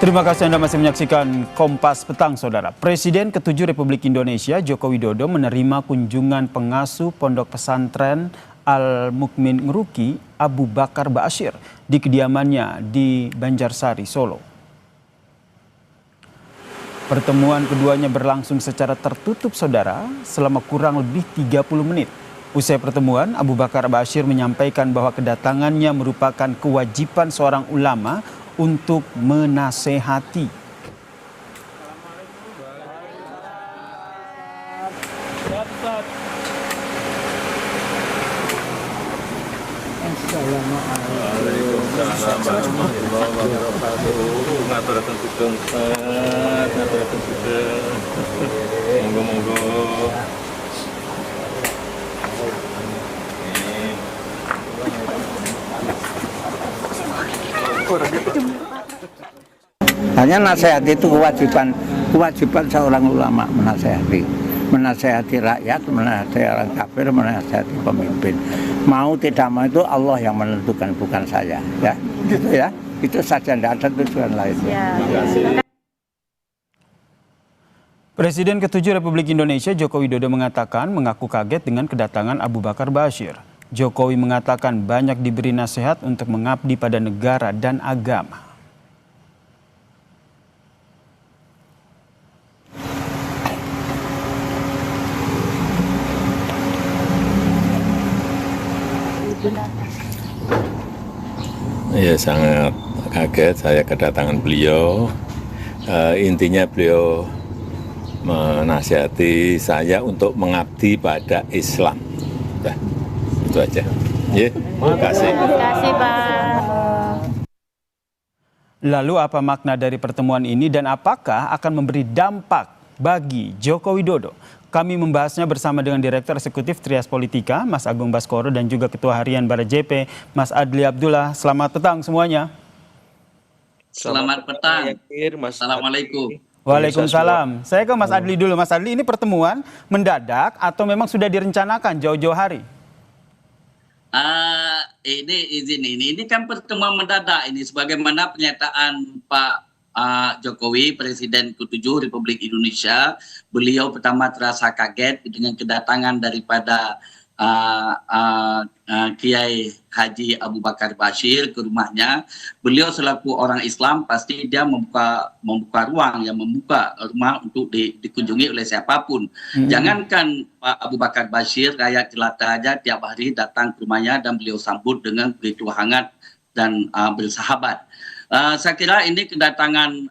Terima kasih Anda masih menyaksikan Kompas Petang, Saudara. Presiden ke-7 Republik Indonesia, Joko Widodo, menerima kunjungan pengasuh Pondok Pesantren Al-Mukmin Ngeruki, Abu Bakar Ba'asyir, di kediamannya di Banjarsari, Solo. Pertemuan keduanya berlangsung secara tertutup, Saudara, selama kurang lebih 30 menit. Usai pertemuan, Abu Bakar Ba'asyir menyampaikan bahwa kedatangannya merupakan kewajiban seorang ulama untuk menasehati. Hanya nasihat itu kewajiban seorang ulama, menasehati rakyat, menasehati orang kafir, menasehati pemimpin. Mau tidak mau itu Allah yang menentukan, bukan saya. Ya, gitu ya. Itu saja, tidak ada tujuan lainnya. Presiden ke-7 Republik Indonesia Joko Widodo mengatakan mengaku kaget dengan kedatangan Abu Bakar Ba'asyir. Jokowi mengatakan banyak diberi nasihat untuk mengabdi pada negara dan agama. Ya, sangat kaget saya kedatangan beliau. Intinya beliau menasihati saya untuk mengabdi pada Islam. Nah, itu aja. Ya, terima kasih. Terima kasih, Pak. Lalu apa makna dari pertemuan ini dan apakah akan memberi dampak bagi Joko Widodo? Kami membahasnya bersama dengan Direktur Eksekutif Trias Politika, Mas Agung Baskoro, dan juga Ketua Harian Bara JP, Mas Adli Abdullah. Selamat petang semuanya. Selamat petang. Assalamualaikum. Waalaikumsalam. Saya ke Mas Adli dulu. Mas Adli, ini pertemuan mendadak atau memang sudah direncanakan jauh-jauh hari? Ini kan pertemuan mendadak ini, sebagaimana pernyataan Pak Jokowi, Presiden ke-7 Republik Indonesia. Beliau pertama terasa kaget dengan kedatangan daripada Kiai Haji Abu Bakar Ba'asyir ke rumahnya. Beliau selaku orang Islam pasti dia membuka ruang, yang membuka rumah untuk dikunjungi oleh siapapun. Jangankan Pak Abu Bakar Ba'asyir, rakyat jelata aja tiap hari datang ke rumahnya dan beliau sambut dengan begitu hangat dan bersahabat. Saya kira ini kedatangan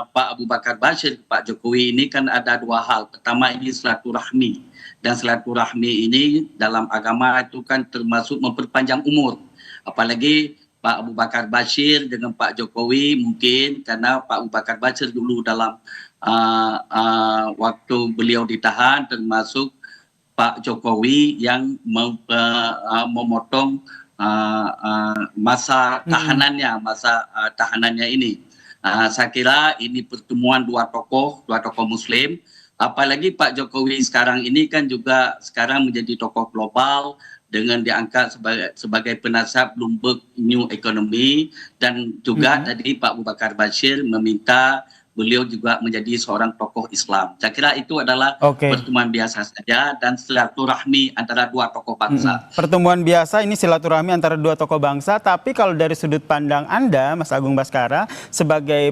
Pak Abu Bakar Ba'asyir, Pak Jokowi ini kan ada dua hal. Pertama, ini silaturahmi. Dan silaturahmi ini dalam agama itu kan termasuk memperpanjang umur. Apalagi Pak Abu Bakar Ba'asyir dengan Pak Jokowi, mungkin karena Pak Abu Bakar Ba'asyir dulu dalam waktu beliau ditahan, termasuk Pak Jokowi yang memotong masa tahanannya ini. Saya kira ini pertemuan dua tokoh Muslim. Apalagi Pak Jokowi sekarang ini kan juga sekarang menjadi tokoh global dengan diangkat sebagai penasihat Bloomberg New Economy, dan juga tadi Pak Abu Bakar Ba'asyir meminta beliau juga menjadi seorang tokoh Islam. Saya kira itu adalah pertemuan biasa saja dan silaturahmi antara dua tokoh bangsa. Pertemuan biasa ini silaturahmi antara dua tokoh bangsa, tapi kalau dari sudut pandang Anda, Mas Agung Baskara, sebagai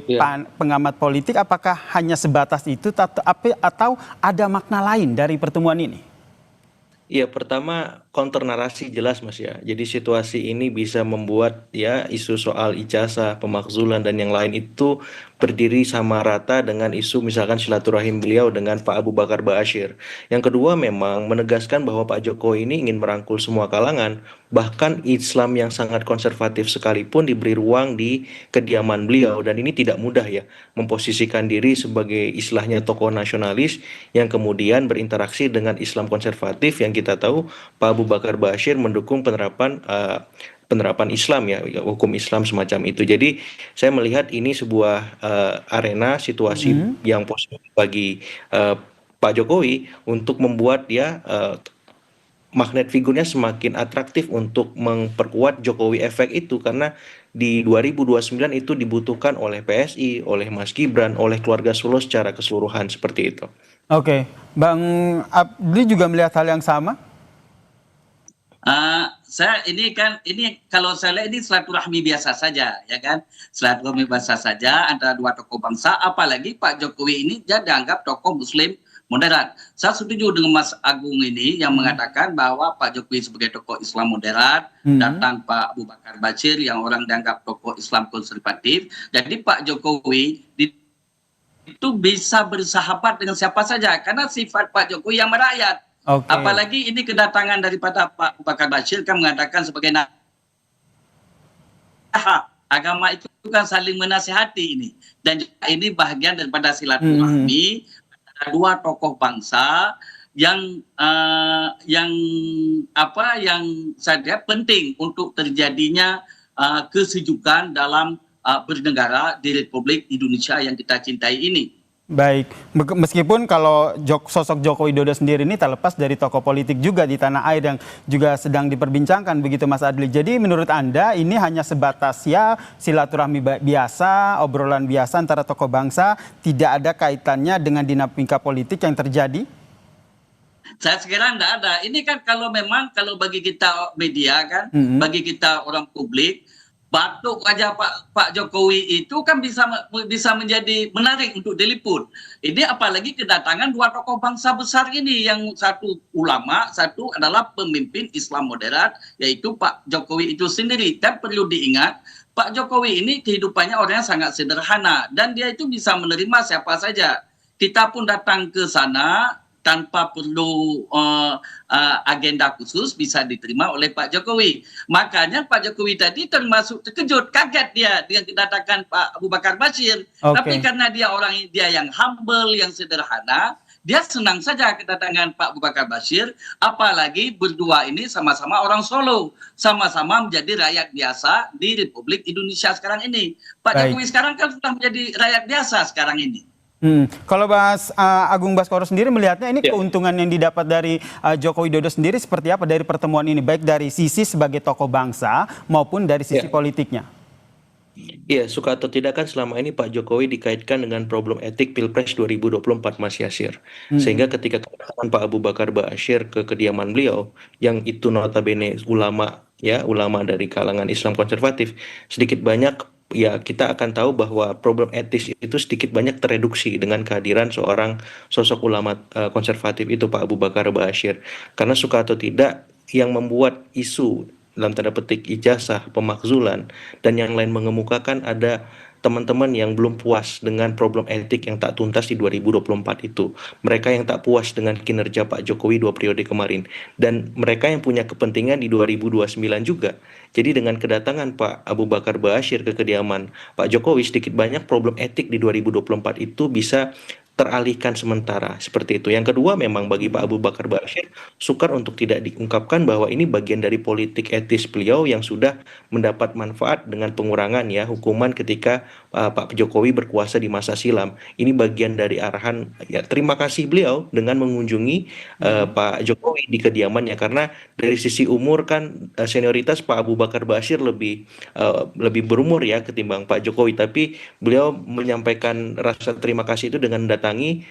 pengamat politik, apakah hanya sebatas itu atau ada makna lain dari pertemuan ini? Iya, pertama counter narasi jelas, Mas, ya. Jadi situasi ini bisa membuat ya isu soal ijazah, pemakzulan dan yang lain itu berdiri sama rata dengan isu misalkan silaturahim beliau dengan Pak Abu Bakar Ba'asyir. Yang kedua, memang menegaskan bahwa Pak Jokowi ini ingin merangkul semua kalangan, bahkan Islam yang sangat konservatif sekalipun diberi ruang di kediaman beliau, dan ini tidak mudah ya, memposisikan diri sebagai istilahnya tokoh nasionalis yang kemudian berinteraksi dengan Islam konservatif yang kita tahu Pak Abu Bakar Ba'asyir mendukung penerapan Islam ya, hukum Islam semacam itu. Jadi saya melihat ini sebuah arena situasi yang positif bagi Pak Jokowi untuk membuat dia magnet figurnya semakin atraktif untuk memperkuat Jokowi efek itu, karena di 2029 itu dibutuhkan oleh PSI, oleh Mas Gibran, oleh keluarga Solo secara keseluruhan seperti itu. Oke, Bang Abdi juga melihat hal yang sama? Saya ini kalau saya lihat ini silaturahmi biasa saja, ya kan, silaturahmi biasa saja antara dua tokoh bangsa. Apalagi Pak Jokowi ini dia dianggap tokoh Muslim moderat. Saya setuju dengan Mas Agung ini yang mengatakan bahwa Pak Jokowi sebagai tokoh Islam moderat, datang Pak Abu Bakar Bashir yang orang dianggap tokoh Islam konservatif. Jadi Pak Jokowi itu bisa bersahabat dengan siapa saja karena sifat Pak Jokowi yang merakyat. Oke. Apalagi ini kedatangan daripada Pak Abu Bakar Bashir kan mengatakan sebagai agama itu kan saling menasihati ini, dan juga ini bagian daripada silaturahmi antara dua tokoh bangsa yang saya penting untuk terjadinya kesejukan dalam bernegara di Republik Indonesia yang kita cintai ini. Baik, meskipun kalau sosok Joko Widodo sendiri ini terlepas dari tokoh politik juga di tanah air yang juga sedang diperbincangkan begitu Mas Adli. Jadi menurut Anda ini hanya sebatas ya silaturahmi biasa, obrolan biasa antara tokoh bangsa, tidak ada kaitannya dengan dinamika politik yang terjadi? Saya sekiranya tidak ada. Ini kan kalau bagi kita media kan, bagi kita orang publik, batuk wajah Pak Jokowi itu kan bisa menjadi menarik untuk diliput. Ini apalagi kedatangan dua tokoh bangsa besar ini, yang satu ulama, satu adalah pemimpin Islam moderat, yaitu Pak Jokowi itu sendiri. Dan perlu diingat, Pak Jokowi ini kehidupannya orangnya sangat sederhana dan dia itu bisa menerima siapa saja. Kita pun datang ke sana tanpa perlu agenda khusus, bisa diterima oleh Pak Jokowi. Makanya Pak Jokowi tadi termasuk terkejut, kaget dia dengan kedatangan Pak Abu Bakar Bashir. Tapi karena dia yang humble, yang sederhana, dia senang saja kedatangan Pak Abu Bakar Bashir. Apalagi berdua ini sama-sama orang Solo, sama-sama menjadi rakyat biasa di Republik Indonesia sekarang ini. Pak Jokowi sekarang kan sudah menjadi rakyat biasa sekarang ini. Kalau Mas Agung Baskoro sendiri melihatnya ini keuntungan yang didapat dari Joko Widodo sendiri seperti apa dari pertemuan ini, baik dari sisi sebagai tokoh bangsa maupun dari sisi politiknya? Iya, suka atau tidak kan selama ini Pak Jokowi dikaitkan dengan problem etik Pilpres 2024, Mas Yasir. Sehingga ketika kedatangan Pak Abu Bakar Bashir ke kediaman beliau, yang itu notabene ulama dari kalangan Islam konservatif, sedikit banyak ya kita akan tahu bahwa problem etis itu sedikit banyak tereduksi dengan kehadiran seorang sosok ulama konservatif itu Pak Abu Bakar Bashir. Karena suka atau tidak, yang membuat isu dalam tanda petik ijazah, pemakzulan, dan yang lain mengemukakan ada teman-teman yang belum puas dengan problem etik yang tak tuntas di 2024 itu. Mereka yang tak puas dengan kinerja Pak Jokowi 2 periode kemarin. Dan mereka yang punya kepentingan di 2029 juga. Jadi dengan kedatangan Pak Abu Bakar Bashir ke kediaman Pak Jokowi, sedikit banyak problem etik di 2024 itu bisa teralihkan sementara, seperti itu. Yang kedua, memang bagi Pak Abu Bakar Bashir sukar untuk tidak diungkapkan bahwa ini bagian dari politik etis beliau yang sudah mendapat manfaat dengan pengurangan hukuman ketika Pak Jokowi berkuasa di masa silam. Ini bagian dari arahan terima kasih beliau dengan mengunjungi Pak Jokowi di kediamannya, karena dari sisi umur kan senioritas Pak Abu Bakar Bashir lebih berumur ketimbang Pak Jokowi, tapi beliau menyampaikan rasa terima kasih itu dengan datangi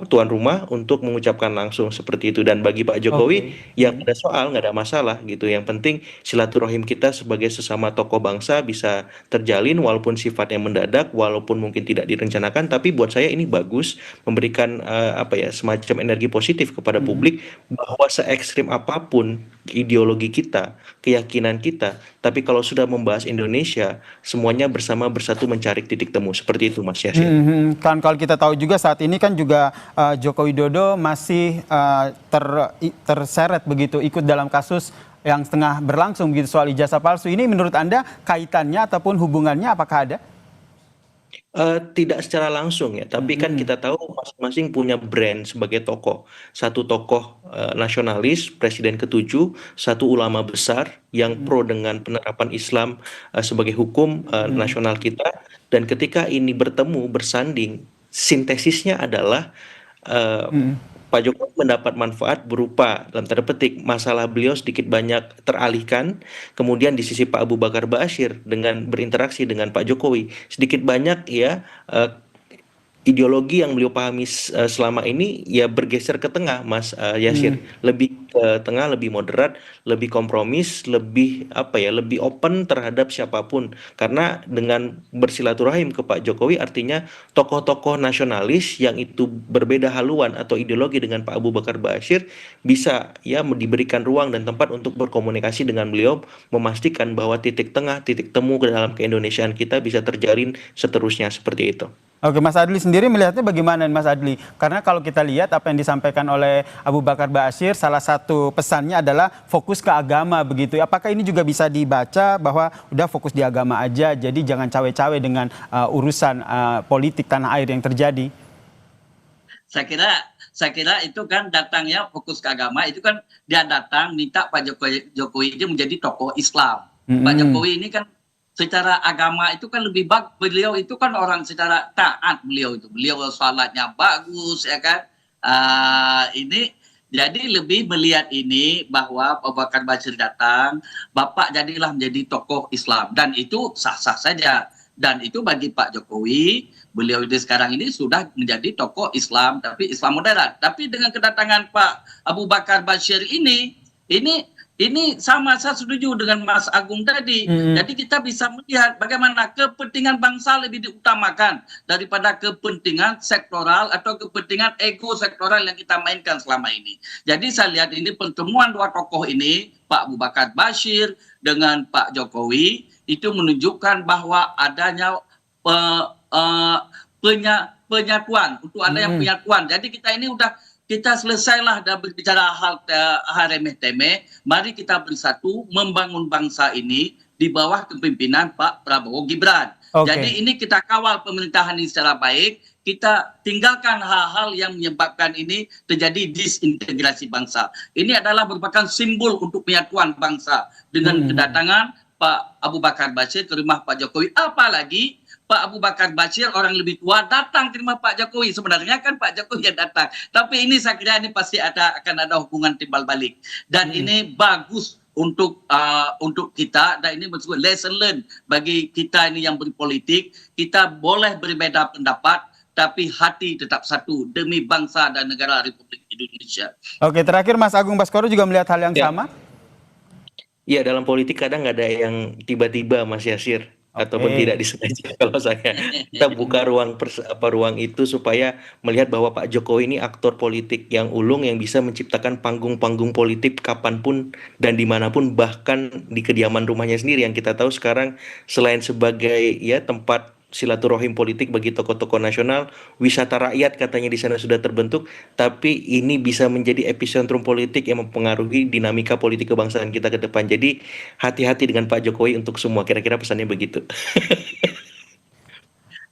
tuan rumah untuk mengucapkan langsung seperti itu. Dan bagi Pak Jokowi yang ada soal nggak ada masalah gitu. Yang penting silaturahim kita sebagai sesama tokoh bangsa bisa terjalin walaupun sifatnya mendadak, walaupun mungkin tidak direncanakan, tapi buat saya ini bagus, memberikan semacam energi positif kepada publik bahwa se-ekstrim apapun ideologi kita, keyakinan kita, tapi kalau sudah membahas Indonesia, semuanya bersama bersatu mencari titik temu. Seperti itu, Mas Yasir. Kan kalau kita tahu juga saat ini kan juga Joko Widodo masih terseret begitu, ikut dalam kasus yang setengah berlangsung begitu soal ijazah palsu. Ini menurut Anda kaitannya ataupun hubungannya apakah ada? Tidak secara langsung tapi kan kita tahu masing-masing punya brand sebagai tokoh. Satu tokoh nasionalis, presiden ke-7, satu ulama besar yang pro dengan penerapan Islam sebagai hukum nasional kita. Dan ketika ini bertemu, bersanding, sintesisnya adalah Pak Jokowi mendapat manfaat berupa dalam tanda petik masalah beliau sedikit banyak teralihkan. Kemudian di sisi Pak Abu Bakar Ba'asyir dengan berinteraksi dengan Pak Jokowi sedikit banyak ya ideologi yang beliau pahami selama ini ya bergeser ke tengah, Mas Yasir. Lebih ke tengah, lebih moderat, lebih kompromis, lebih apa ya, lebih open terhadap siapapun. Karena dengan bersilaturahim ke Pak Jokowi artinya tokoh-tokoh nasionalis yang itu berbeda haluan atau ideologi dengan Pak Abu Bakar Ba'asyir bisa ya diberikan ruang dan tempat untuk berkomunikasi dengan beliau, memastikan bahwa titik tengah, titik temu ke dalam keindonesiaan kita bisa terjalin seterusnya seperti itu. Oke, Mas Adli sendiri melihatnya bagaimana, Mas Adli? Karena kalau kita lihat apa yang disampaikan oleh Abu Bakar Ba'asyir, salah satu pesannya adalah fokus ke agama begitu. Apakah ini juga bisa dibaca bahwa udah fokus di agama aja, jadi jangan cawe-cawe dengan urusan politik tanah air yang terjadi? Saya kira itu kan datangnya fokus ke agama, itu kan dia datang minta Pak Jokowi itu menjadi tokoh Islam. Pak Jokowi ini kan secara agama itu kan lebih bagus, beliau itu kan orang secara taat, beliau salatnya bagus ya kan. Ini jadi lebih melihat ini bahwa Abu Bakar Ba'asyir datang, Bapak jadilah menjadi tokoh Islam, dan itu sah-sah saja. Dan itu bagi Pak Jokowi, beliau ini sekarang ini sudah menjadi tokoh Islam, tapi Islam moderat. Tapi dengan kedatangan Pak Abu Bakar Ba'asyir ini sama, saya setuju dengan Mas Agung tadi. Jadi kita bisa melihat bagaimana kepentingan bangsa lebih diutamakan daripada kepentingan sektoral atau kepentingan ego sektoral yang kita mainkan selama ini. Jadi saya lihat ini pertemuan dua tokoh ini, Pak Abu Bakar Ba'asyir dengan Pak Jokowi, itu menunjukkan bahwa adanya penyatuan, untuk ada yang penyatuan. Jadi kita selesailah dan berbicara hal remeh-temeh, mari kita bersatu membangun bangsa ini di bawah kepemimpinan Pak Prabowo Gibran. Jadi ini kita kawal pemerintahan ini secara baik, kita tinggalkan hal-hal yang menyebabkan ini terjadi disintegrasi bangsa. Ini adalah merupakan simbol untuk penyatuan bangsa dengan kedatangan Pak Abu Bakar Ba'asyir ke rumah Pak Jokowi. Apalagi Pak Abu Bakar Ba'asyir orang lebih tua datang ke rumah Pak Jokowi. Sebenarnya kan Pak Jokowi yang datang. Tapi ini saya kira ini pasti akan ada hubungan timbal balik. Dan ini bagus untuk kita, dan ini maksudnya lesson learned bagi kita ini yang berpolitik. Kita boleh berbeda pendapat, tapi hati tetap satu demi bangsa dan negara Republik Indonesia. Oke, terakhir Mas Agung Baskoro juga melihat hal yang sama? Iya, dalam politik kadang ada yang tiba-tiba, Mas Yasir. Ataupun tidak disengaja. Kalau saya, kita buka ruang itu supaya melihat bahwa Pak Jokowi ini aktor politik yang ulung, yang bisa menciptakan panggung-panggung politik kapanpun dan dimanapun, bahkan di kediaman rumahnya sendiri, yang kita tahu sekarang selain sebagai ya tempat silaturahim politik bagi tokoh-tokoh nasional, wisata rakyat katanya di sana sudah terbentuk, tapi ini bisa menjadi epicentrum politik yang mempengaruhi dinamika politik kebangsaan kita ke depan. Jadi hati-hati dengan Pak Jokowi untuk semua, kira-kira pesannya begitu.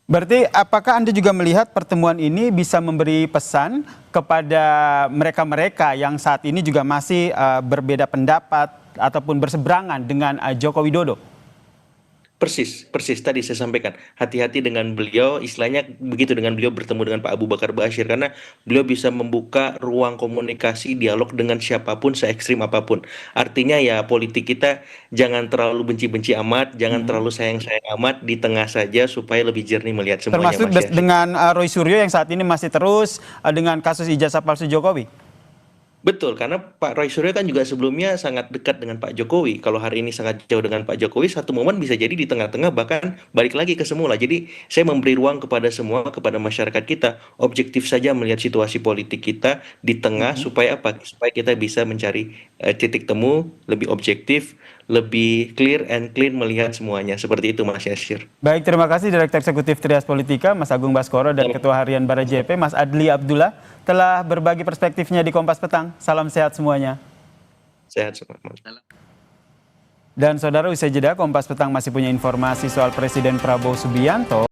Berarti apakah Anda juga melihat pertemuan ini bisa memberi pesan kepada mereka-mereka yang saat ini juga masih berbeda pendapat ataupun berseberangan dengan Joko Widodo? Persis tadi saya sampaikan, hati-hati dengan beliau, istilahnya begitu, dengan beliau bertemu dengan Pak Abu Bakar Ba'asyir, karena beliau bisa membuka ruang komunikasi dialog dengan siapapun, se-ekstrim apapun. Artinya ya politik kita jangan terlalu benci-benci amat, jangan terlalu sayang-sayang amat, di tengah saja supaya lebih jernih melihat semuanya. Termasuk dengan Roy Suryo yang saat ini masih terus dengan kasus ijazah palsu Jokowi. Betul, karena Pak Roy Suryo kan juga sebelumnya sangat dekat dengan Pak Jokowi. Kalau hari ini sangat jauh dengan Pak Jokowi, satu momen bisa jadi di tengah-tengah bahkan balik lagi ke semula. Jadi saya memberi ruang kepada semua, kepada masyarakat kita, objektif saja melihat situasi politik kita di tengah, supaya apa? Supaya kita bisa mencari titik temu lebih objektif, lebih clear and clean melihat semuanya. Seperti itu, Mas Yasir. Baik, terima kasih Direktur Eksekutif Trias Politika, Mas Agung Baskoro, dan Ketua Harian Bara JP, Mas Adli Abdullah, telah berbagi perspektifnya di Kompas Petang. Salam sehat semuanya. Sehat semua. Dan saudara, usai jeda, Kompas Petang masih punya informasi soal Presiden Prabowo Subianto.